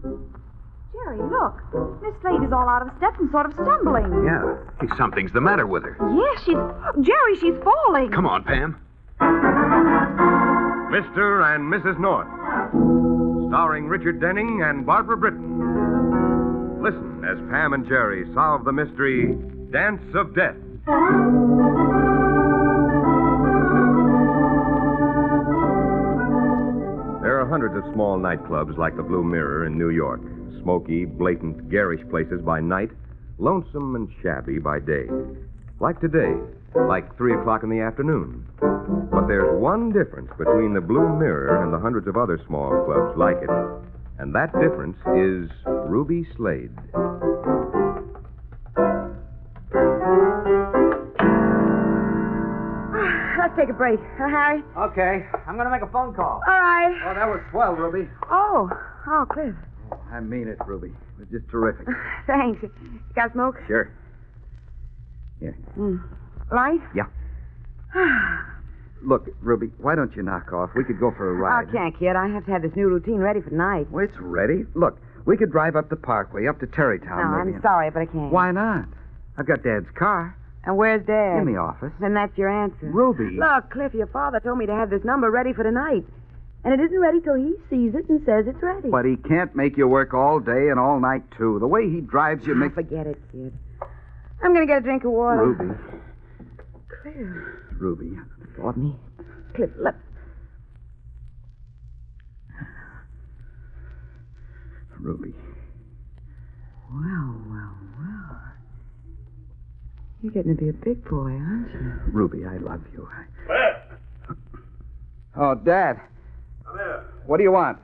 Jerry, look. Miss Slade is all out of step and sort of stumbling. Yeah. Hey, something's the matter with her. Yes, Jerry, she's falling. Come on, Pam. Mr. and Mrs. North, starring Richard Denning and Barbara Britton. Listen as Pam and Jerry solve the mystery, Dance of Death. There are hundreds of small nightclubs like the Blue Mirror in New York. Smoky, blatant, garish places by night, lonesome and shabby by day. Like today, like 3 o'clock in the afternoon. But there's one difference between the Blue Mirror and the hundreds of other small clubs like it. And that difference is Ruby Slade. Let's take a break. Harry? Okay, I'm going to make a phone call. All right. Oh, that was swell, Ruby. Oh, Cliff. I mean it, Ruby. It was just terrific. Thanks. You got smoke? Sure. Here. Light? Yeah. Look, Ruby, why don't you knock off? We could go for a ride. I can't, kid. I have to have this new routine ready for tonight. Well, it's ready. Look, we could drive up the Parkway, up to Terrytown. No, maybe. I'm sorry, but I can't. Why not? I've got Dad's car. And where's Dad? In the office. Then that's your answer. Ruby. Look, Cliff, your father told me to have this number ready for tonight. And it isn't ready till he sees it and says it's ready. But he can't make you work all day and all night, too. The way he drives you makes... Forget it, kid. I'm going to get a drink of water. Ruby. Cliff. Ruby. For me. Cliff, let... Ruby. Well. You're getting to be a big boy, aren't you? Ruby, I love you. Cliff! Oh, Dad. Come here. What do you want?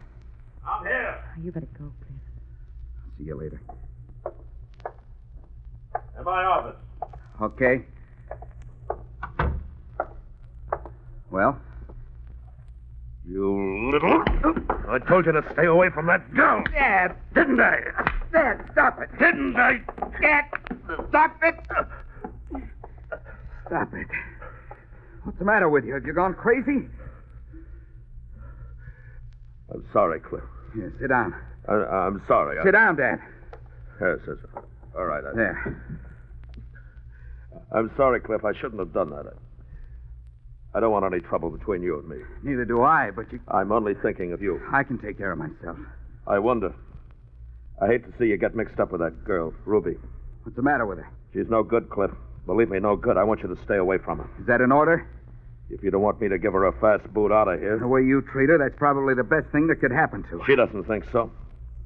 I'm here. Oh, you better go, Cliff. See you later. In my office. Okay. Well? You little... I told you to stay away from that girl. Dad! Didn't I? Dad, stop it! Didn't I? Dad! Stop it! Stop it. What's the matter with you? Have you gone crazy? I'm sorry, Cliff. Here, sit down. I'm sorry. Sit down, Dad. Yes. All right. There. I'm sorry, Cliff. I shouldn't have done that. I don't want any trouble between you and me. Neither do I, but you... I'm only thinking of you. I can take care of myself. I wonder. I hate to see you get mixed up with that girl, Ruby. What's the matter with her? She's no good, Cliff. Believe me, no good. I want you to stay away from her. Is that an order? If you don't want me to give her a fast boot out of here. The way you treat her, that's probably the best thing that could happen to her. She doesn't think so.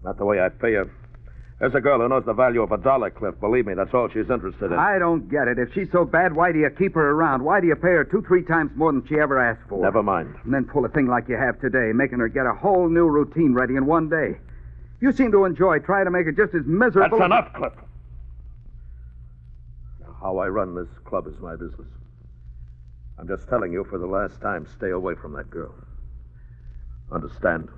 Not the way I pay her. There's a girl who knows the value of $1, Cliff. Believe me, that's all she's interested in. I don't get it. If she's so bad, why do you keep her around? Why do you pay her 2-3 times more than she ever asked for? Never mind. And then pull a thing like you have today, making her get a whole new routine ready in one day. You seem to enjoy trying to make her just as miserable... That's enough, Cliff. Now, how I run this club is my business. I'm just telling you for the last time, stay away from that girl. Understand?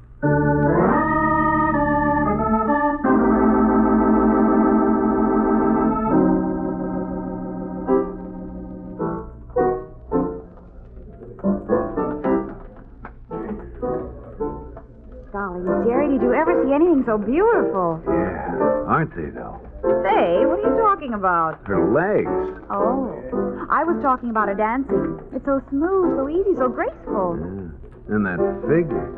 Golly, Jerry, did you ever see anything so beautiful? Yeah, aren't they, though? Say, what are you talking about? Her legs. Oh, I was talking about her dancing. It's so smooth, so easy, so graceful. Yeah. And that figure.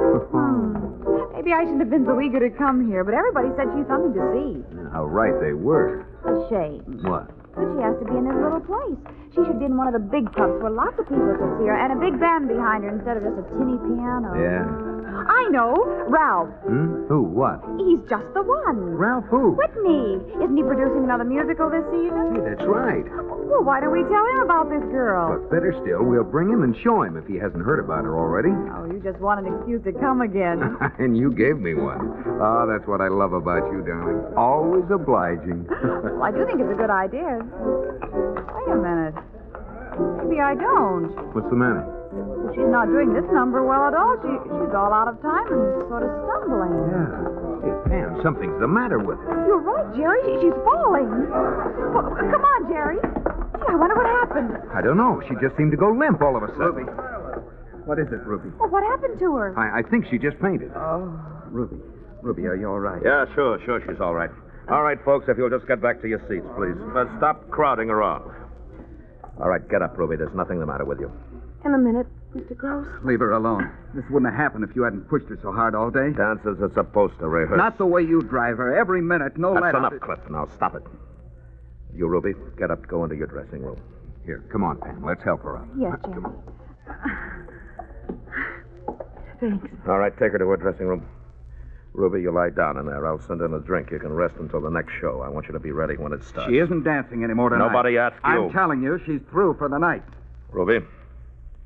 Maybe I shouldn't have been so eager to come here, but everybody said she's something to see. How right they were. A shame. What? But she has to be in this little place. She should be in one of the big clubs where lots of people could see her and a big band behind her instead of just a tinny piano. Yeah. I know. Ralph. Who? What? He's just the one. Ralph who? Whitney. Isn't he producing another musical this season? Hey, that's right. Well, why don't we tell him about this girl? But better still, we'll bring him and show him if he hasn't heard about her already. Oh, you just want an excuse to come again. And you gave me one. Oh, that's what I love about you, darling. Always obliging. Well, I do think it's a good idea. Wait a minute. Maybe I don't. What's the matter? She's not doing this number well at all. She's all out of time and sort of stumbling. Yeah. Hey, Pam, something's the matter with her. You're right, Jerry. She's falling. Well, come on, Jerry. Gee, I wonder what happened. I don't know. She just seemed to go limp all of a sudden. Ruby. What is it, Ruby? Well, what happened to her? I think she just fainted. Oh, Ruby. Ruby, are you all right? Yeah, sure, she's all right. All right, folks, if you'll just get back to your seats, please. Stop crowding around. All right, get up, Ruby. There's nothing the matter with you. In a minute, Mr. Gross. Leave her alone. This wouldn't have happened if you hadn't pushed her so hard all day. Dancers are supposed to rehearse. Not the way you drive her. Every minute, no That's let enough, up. Cliff. Now, stop it. You, Ruby, get up, go into your dressing room. Here, come on, Pam. Let's help her out. Yes, Jerry. Thanks. All right, take her to her dressing room. Ruby, you lie down in there. I'll send in a drink. You can rest until the next show. I want you to be ready when it starts. She isn't dancing anymore tonight. Nobody asked you. I'm telling you, she's through for the night. Ruby,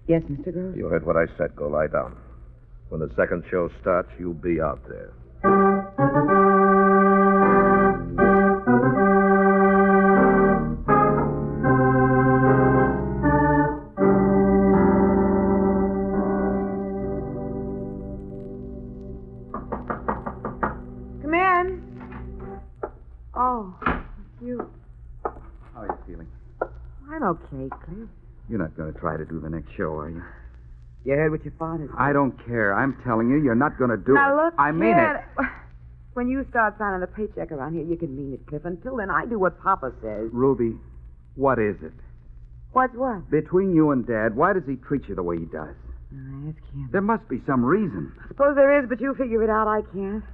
Yes, Mr. Gross. you heard what I said. Go lie down. When the second show starts, you'll be out there. Come in. Oh, it's you. How are you feeling? I'm okay, Cliff. You're not going to try to do the next show, are you? You heard what your father said. I don't care. I'm telling you, you're not going to do Now, it. look, I mean kid, it. When you start signing the paycheck around here, you can mean it, Cliff. Until then, I do what Papa says. Ruby, what is it? What's what? Between you and Dad, why does he treat you the way he does? Ask him. There must be some reason. I suppose there is, but you figure it out. I can't.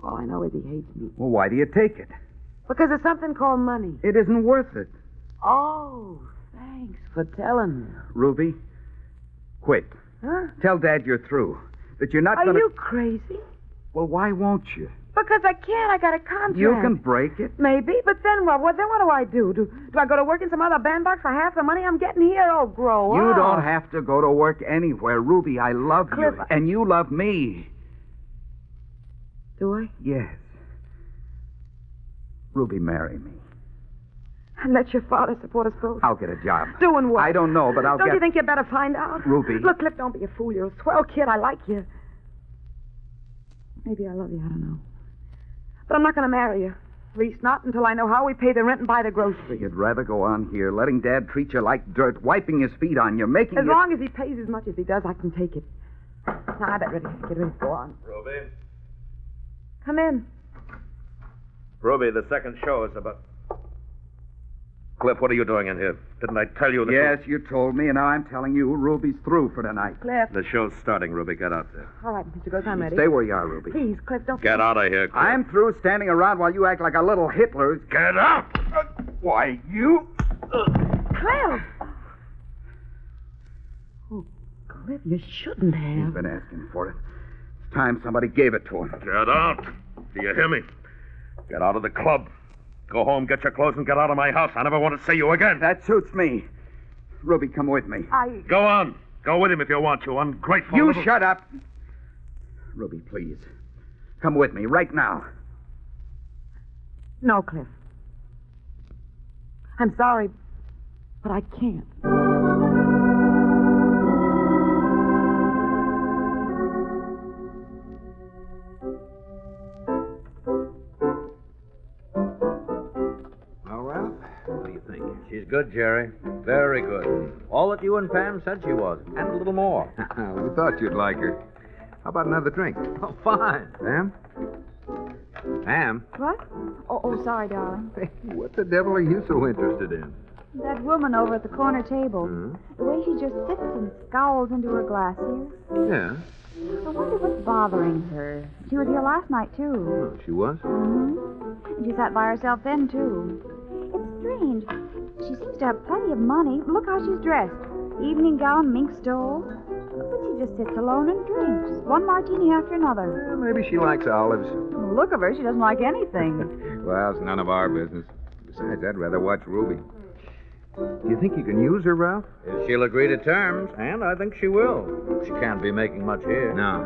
All I know is he hates me. Well, why do you take it? Because of something called money. It isn't worth it. Oh, thanks for telling me. Ruby, quit. Huh? Tell Dad you're through. That you're not Are going to... you crazy? Well, why won't you? Because I can't. I got a contract. You can break it. Maybe, but then what? Then what do I do? Do I go to work in some other bandbox for half the money I'm getting here? Oh, grow You up. don't have to go to work anywhere. Ruby, I love Cliff, you. And you love me. Do I? Yes. Ruby, marry me. And let your father support us both. I'll get a job. Doing what? I don't know, but I'll Don't get... you think you better find out? Ruby. Look, Cliff, don't be a fool. You're a swell kid. I like you. Maybe I love you. I don't know. But I'm not going to marry you. At least not until I know how we pay the rent and buy the groceries. You'd rather go on here, letting Dad treat you like dirt, wiping his feet on you, making As you... long as he pays as much as he does, I can take it. Now, I better get ready to go on. Ruby? Come in. Ruby, the second show is about... Cliff, what are you doing in here? Didn't I tell you that... Yes, you told me, and now I'm telling you, Ruby's through for tonight. Cliff. The show's starting, Ruby. Get out there. All right, Mr. Gross, I'm ready. Stay where you are, Ruby. Please, Cliff, don't... Get out of here, Cliff. I'm through standing around while you act like a little Hitler. Get out! Why, you... Cliff! Oh, Cliff, you shouldn't He's have. been asking for it. It's time somebody gave it to him. Get out. Do you hear me? Get out of the club. Go home, get your clothes, and get out of my house. I never want to see you again. That suits me. Ruby, come with me. Go on. Go with him if you want to. Ungrateful You little... shut up. Ruby, please. Come with me right now. No, Cliff. I'm sorry, but I can't. Well, Ralph, what do you think? She's good, Jerry. Very good. All that you and Pam said she was, and a little more. We thought you'd like her. How about another drink? Oh, fine. Pam? Pam? What? Oh, sorry, darling. Hey, what the devil are you so interested in? That woman over at the corner table. Hmm? The way she just sits and scowls into her glass here. Yeah. I wonder what's bothering her. She was here last night, too. Oh, she was? Mm-hmm. And she sat by herself then, too. It's strange. She seems to have plenty of money. Look how she's dressed. Evening gown, mink stole. But she just sits alone and drinks. One martini after another. Well, maybe she likes olives. From the look of her, she doesn't like anything. Well, it's none of our business. Besides, I'd rather watch Ruby. Do you think you can use her, Ralph? If she'll agree to terms, and I think she will. She can't be making much here. No.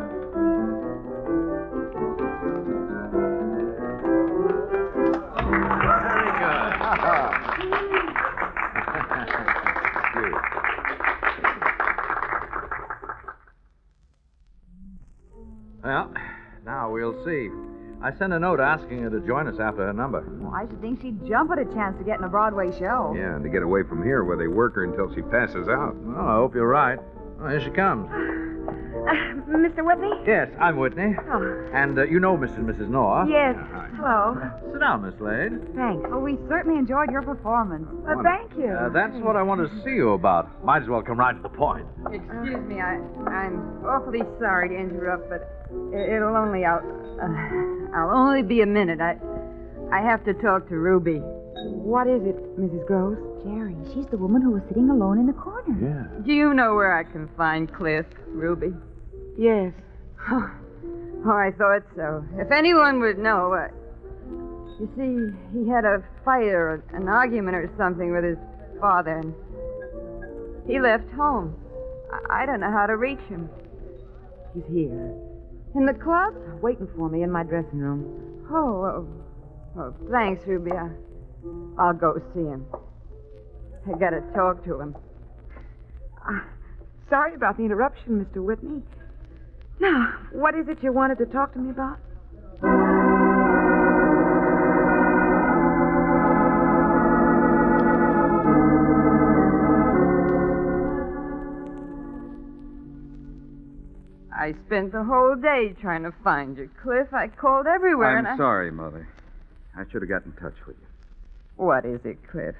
Very good. Well, now we'll see. I sent a note asking her to join us after her number. Well, I should think she'd jump at a chance to get in a Broadway show. Yeah, and to get away from here where they work her until she passes out. Well, I hope you're right. Well, here she comes. Mr. Whitney? Yes, I'm Whitney. Oh. And you know Mr. and Mrs. Noah. Yes. Hi. Hello. Sit down, Miss Slade. Thanks. Well, we certainly enjoyed your performance. Thank you. That's what I want to see you about. Might as well come right to the point. Excuse me, I'm awfully sorry to interrupt, but I'll only be a minute. I have to talk to Ruby. What is it, Mrs. Groves? Jerry, she's the woman who was sitting alone in the corner. Yeah. Do you know where I can find Cliff, Ruby? Yes. Oh, I thought so. If anyone would know, you see, he had a fight or an argument or something with his father, and he left home. I don't know how to reach him. He's here. In the club? Waiting for me in my dressing room. Oh, thanks, Ruby. I'll go see him. I gotta talk to him. Sorry about the interruption, Mr. Whitney. Now, what is it you wanted to talk to me about? I spent the whole day trying to find you, Cliff. I called everywhere, I'm sorry, Mother. I should have got in touch with you. What is it, Cliff?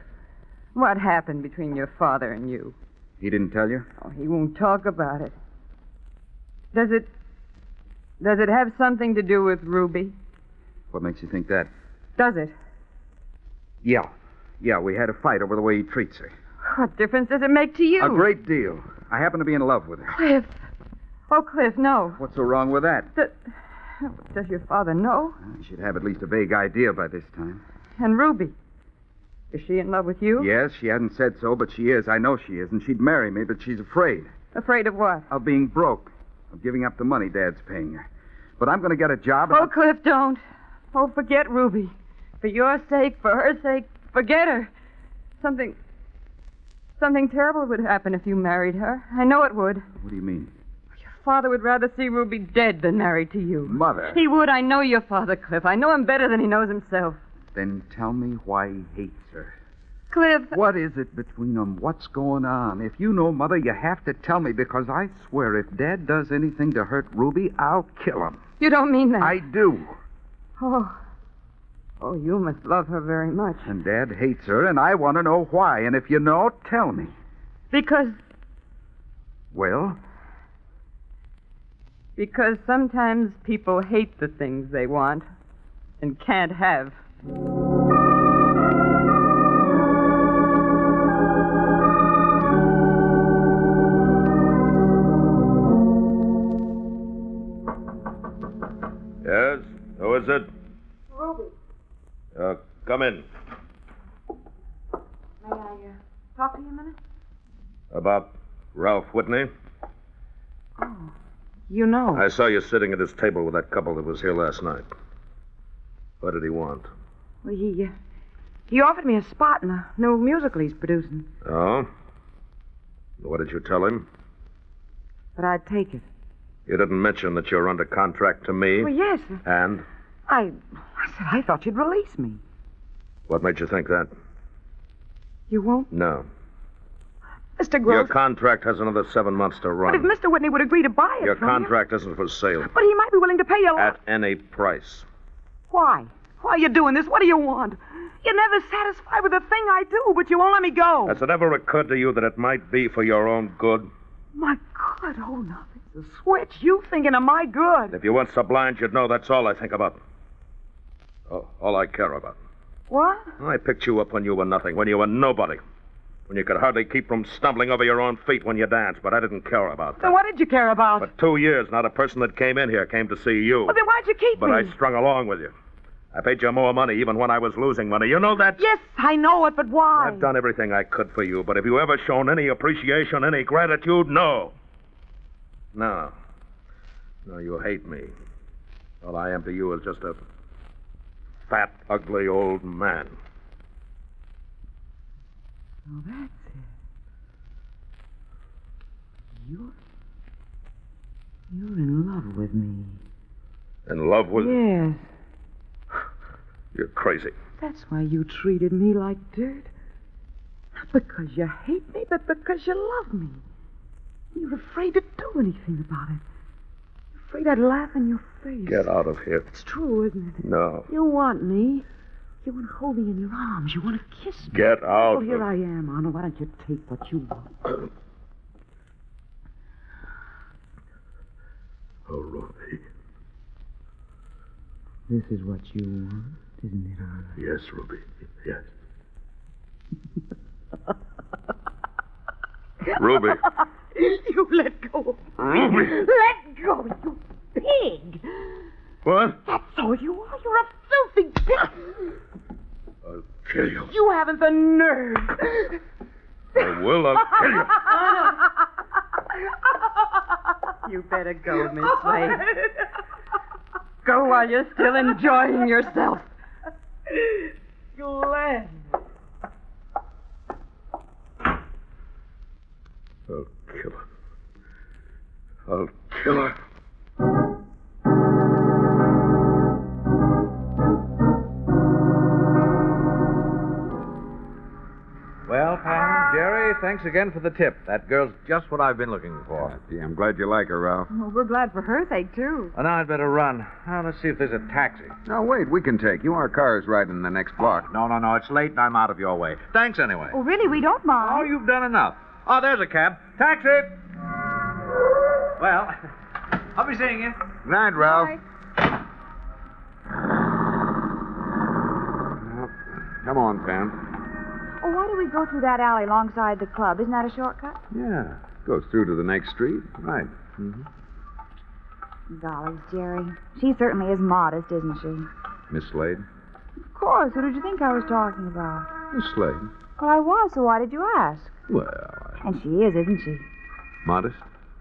What happened between your father and you? He didn't tell you? Oh, he won't talk about it. Does it have something to do with Ruby? What makes you think that? Does it? Yeah. Yeah, we had a fight over the way he treats her. What difference does it make to you? A great deal. I happen to be in love with her. Cliff. Oh, Cliff, no. What's so wrong with that? Does your father know? You should have at least a vague idea by this time. And Ruby? Is she in love with you? Yes, she hasn't said so, but she is. I know she is, and she'd marry me, but she's afraid. Afraid of what? Of being broke. Of giving up the money Dad's paying her. But I'm going to get a job. Oh, Cliff, don't. Oh, forget Ruby. For your sake, for her sake, forget her. Something terrible would happen if you married her. I know it would. What do you mean? Your father would rather see Ruby dead than married to you. Mother. He would. I know your father, Cliff. I know him better than he knows himself. Then tell me why he hates her. Cliff. What is it between them? What's going on? If you know, Mother, you have to tell me, because I swear if Dad does anything to hurt Ruby, I'll kill him. You don't mean that. I do. Oh, you must love her very much. And Dad hates her, and I want to know why. And if you know, tell me. Because Well? Because sometimes people hate the things they want and can't have. Yes? Who is it? Ruby. Come in. May I talk to you a minute? About Ralph Whitney? Oh, you know. I saw you sitting at his table with that couple that was here last night. What did he want? Well, he offered me a spot in a new musical he's producing. Oh? What did you tell him? But I'd take it. You didn't mention that you're under contract to me? Well, yes. And? I said I thought you'd release me. What made you think that? You won't? No. Mr. Your Gross. contract has another 7 months to run. But if Mr. Whitney would agree to buy it Your from contract isn't for sale. you... But he might be willing to pay you a lot. At any price. Why? Why are you doing this? What do you want? You're never satisfied with the thing I do, but you won't let me go. Has it ever occurred to you that it might be for your own good? My good, oh, nothing's a switch. You thinking of my good. If you weren't so blind, you'd know that's all I think about. Oh, all I care about. What? I picked you up when you were nothing, when you were nobody. When you could hardly keep from stumbling over your own feet when you danced, but I didn't care about that. Then what did you care about? For 2 years, not a person that came in here came to see you. Well, then why'd you keep But me? I strung along with you. I paid you more money even when I was losing money. You know that? Yes, I know it, but why? I've done everything I could for you, but have you ever shown any appreciation, any gratitude? No. No. No, you hate me. All I am to you is just a fat, ugly old man. Oh, that's it. You're in love with me. In love with... Yes. You're crazy. That's why you treated me like dirt. Not because you hate me, but because you love me. You're afraid to do anything about it. afraid I'd laugh in your face. Get out of here. It's true, isn't it? No. You want me. You want to hold me in your arms. You want to kiss me. Get out. Oh, here I am, Arnold. Why don't you take what you want? Oh, Ruby. This is what you want, isn't it, Arnold? Yes, Ruby. Yes. Ruby. You let go. Ruby. Let go, you pig. What? That's all you are. You're a filthy pig. I'll kill you. You haven't the nerve. I will. I'll kill you. You better go, Miss Slade. Go while you're still enjoying yourself. Glenn. I'll kill her. I'll kill her. Well, Pam, Jerry, thanks again for the tip. That girl's just what I've been looking for. Gee, I'm glad you like her, Ralph. Well, we're glad for her sake, too. And now I'd better run. Now, let's see if there's a taxi. No, wait, we can take you. Our car's right in the next block. No, it's late and I'm out of your way. Thanks anyway. Oh, really? We don't Oh, mind. you've done enough. Oh, there's a cab. Taxi! Well, I'll be seeing you. Good night, Ralph. Well, come on, Pam. Oh, why do we go through that alley alongside the club? Isn't that a shortcut? Yeah. Goes through to the next street. Right. Golly, Jerry. She certainly is modest, isn't she? Miss Slade? Of course. Who did you think I was talking about? Miss Slade. Well, I was, so why did you ask? Well, And she is, isn't she? modest?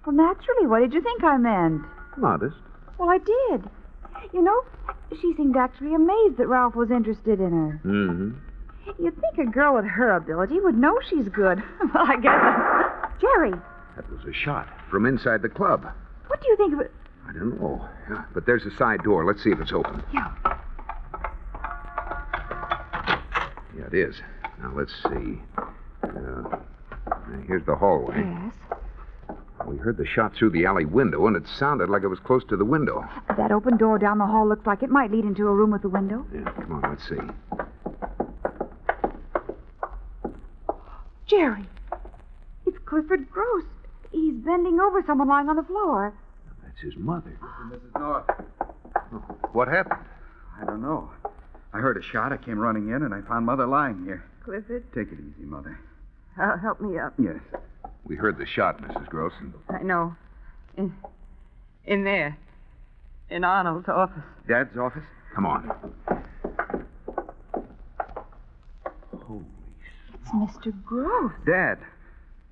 Well, naturally. What did you think I meant? Modest. Well, I did. You know, she seemed actually amazed that Ralph was interested in her. Mm-hmm. You'd think a girl with her ability would know she's good. Well, I guess... Jerry, That was a shot from inside the club. what do you think of it? I don't know. Yeah, but there's a side door. Let's see if it's open. Yeah. Yeah, it is. Now, let's see. Here's the hallway. Yes. We heard the shot through the alley window, and it sounded like it was close to the window. That open door down the hall looks like it might lead into a room with a window. Yeah, come on, let's see. Jerry, it's Clifford Gross. He's bending over someone lying on the floor. That's his mother. Mrs. North. What happened? I don't know. I heard a shot. I came running in, and I found Mother lying here. Clifford, Take it easy, Mother. help me up. Yes. We heard the shot, Mrs. Gross. I know. In there. In Arnold's office. Dad's office? Come on. It's Mr. Gross. Dad.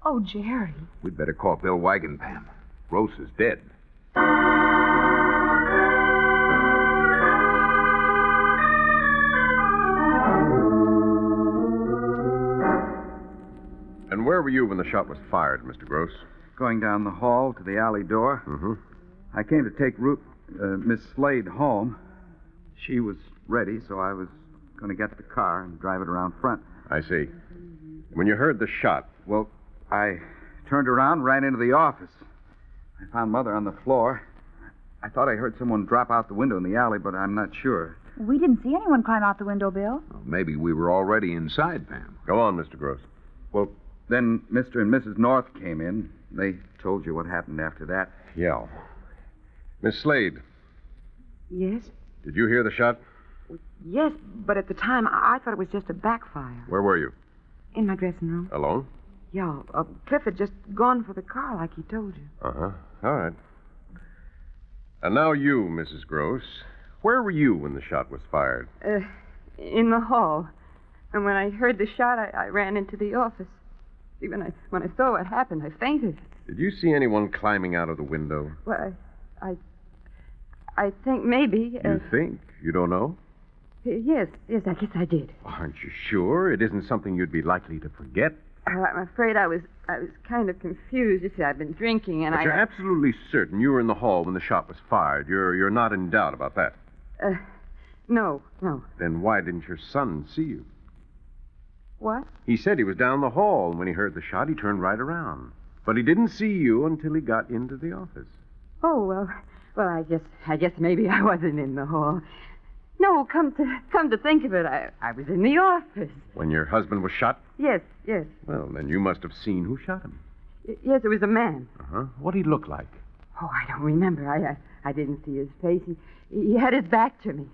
Oh, Jerry. We'd better call Bill Wagon, Pam. Gross is dead. And where were you when the shot was fired, Mr. Gross? Going down the hall to the alley door. Mm-hmm. I came to take Miss Slade home. She was ready, so I was going to get the car and drive it around front. I see. When you heard the shot, Well, I turned around, ran into the office. I found Mother on the floor. I thought I heard someone drop out the window in the alley, but I'm not sure. We didn't see anyone climb out the window, Bill. Well, maybe we were already inside, Pam. go on, Mr. Gross. Well, then Mr. and Mrs. North came in. They told you what happened after that. Yeah. Miss Slade, Yes? did you hear the shot? Yes, but at the time, I thought it was just a backfire. Where were you? In my dressing room. Alone? Yeah, Cliff had just gone for the car like he told you. Uh-huh. All right. And now you, Mrs. Gross. Where were you when the shot was fired? In the hall. And when I heard the shot, I ran into the office. See, when I saw what happened, I fainted. Did you see anyone climbing out of the window? Well, I think maybe. You think? You don't know? Yes, I guess I did. Aren't you sure? It isn't something you'd be likely to forget. I'm afraid I was kind of confused. You see, I've been drinking, and But you're absolutely certain you were in the hall when the shot was fired. You're not in doubt about that. No. Then why didn't your son see you? What? He said he was down the hall, and when he heard the shot, he turned right around. But he didn't see you until he got into the office. Oh, well, Well, I guess maybe I wasn't in the hall. No, come to think of it, I was in the office. When your husband was shot? Yes. Well, then you must have seen who shot him. Yes, it was a man. Uh-huh. What'd he look like? Oh, I don't remember. I didn't see his face. He had his back to me.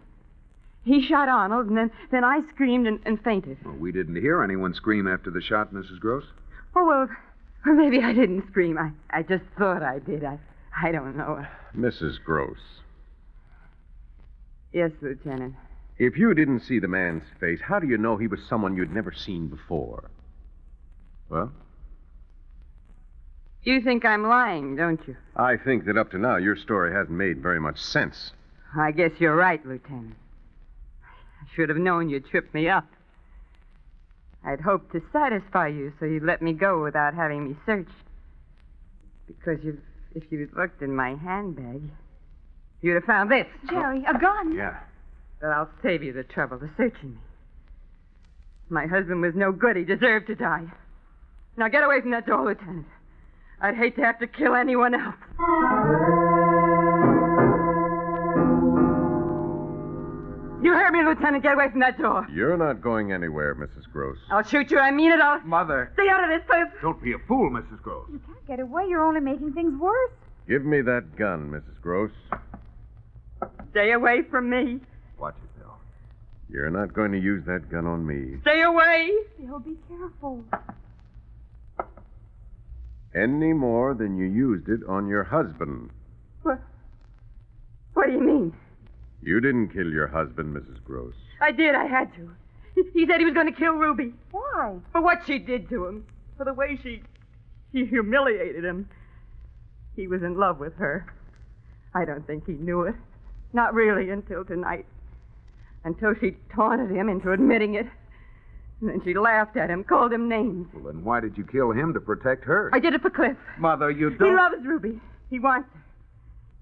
He shot Arnold, and then I screamed and fainted. Well, we didn't hear anyone scream after the shot, Mrs. Gross. Oh, well, maybe I didn't scream. I just thought I did. I don't know. Mrs. Gross. Yes, Lieutenant. If you didn't see the man's face, how do you know he was someone you'd never seen before? Well? You think I'm lying, don't you? I think that up to now, your story hasn't made very much sense. I guess you're right, Lieutenant. I should have known you'd trip me up. I'd hoped to satisfy you so you'd let me go without having me searched. Because if you'd looked in my handbag, you'd have found this. Jerry, a gun. Yeah. But I'll save you the trouble of searching me. My husband was no good. He deserved to die. Now get away from that door, Lieutenant. I'd hate to have to kill anyone else. You heard me, Lieutenant. Get away from that door. You're not going anywhere, Mrs. Gross. I'll shoot you. I mean it. Mother. Stay out of this, please. Don't be a fool, Mrs. Gross. You can't get away. You're only making things worse. Give me that gun, Mrs. Gross. Stay away from me. Watch it, Bill. You're not going to use that gun on me. Stay away. Bill, be careful. Any more than you used it on your husband. What do you mean? You didn't kill your husband, Mrs. Gross. I did. I had to. He said he was going to kill Ruby. Why? For what she did to him. For the way she humiliated him. He was in love with her. I don't think he knew it. Not really until tonight. Until she taunted him into admitting it. And then she laughed at him, called him names. Well, then why did you kill him to protect her? I did it for Cliff. Mother, you don't... He loves Ruby. He wants her.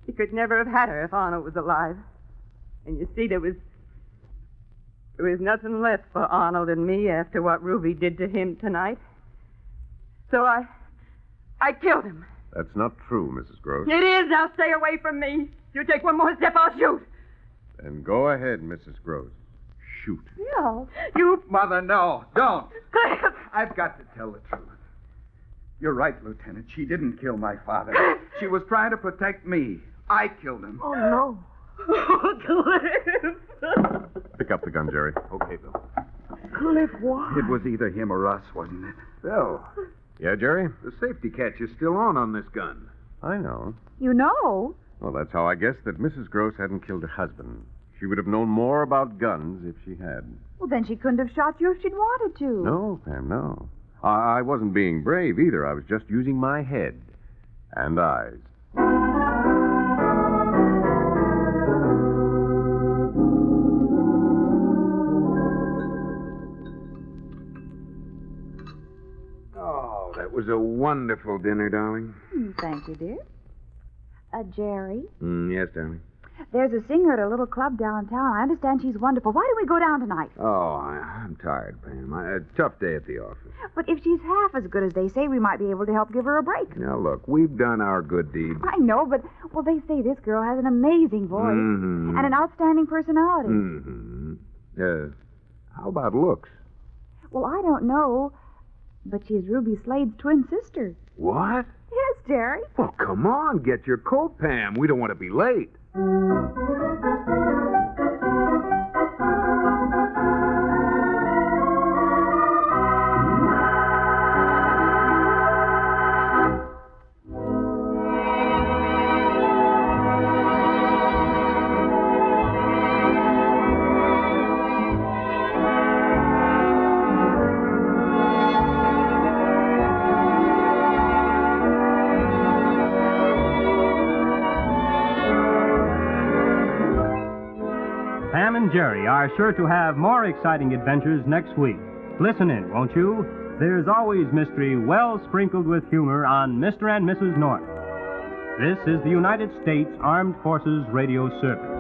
He could never have had her if Arnold was alive. And you see, there was nothing left for Arnold and me after what Ruby did to him tonight. So I killed him. That's not true, Mrs. Gross. It is. Now stay away from me. You take one more step, I'll shoot. Then go ahead, Mrs. Gross. Shoot. Bill. You... Mother, no, don't. Cliff! I've got to tell the truth. You're right, Lieutenant. She didn't kill my father. She was trying to protect me. I killed him. Oh, no. Cliff! Pick up the gun, Jerry. Okay, Bill. Cliff, why? It was either him or us, wasn't it? Bill, Yeah, Jerry? the safety catch is still on this gun. I know. You know. Well, that's how I guessed that Mrs. Gross hadn't killed her husband. She would have known more about guns if she had. Well, then she couldn't have shot you if she'd wanted to. No, Pam, no. I wasn't being brave either. I was just using my head and eyes. Oh, that was a wonderful dinner, darling. Thank you, dear. Jerry, Yes, darling. there's a singer at a little club downtown. I understand she's wonderful. Why don't we go down tonight? Oh, I'm tired, Pam. A tough day at the office. But if she's half as good as they say, we might be able to help give her a break. Now, look, we've done our good deed. I know, but, well, they say this girl has an amazing voice Mhm. and an outstanding personality. Mm-hmm. How about looks? Well, I don't know, but she's Ruby Slade's twin sister. What? Yes, Jerry. Well, come on, get your coat, Pam. We don't want to be late. Pam and Jerry are sure to have more exciting adventures next week. Listen in, won't you? There's always mystery well sprinkled with humor on Mr. and Mrs. North. This is the United States Armed Forces Radio Service.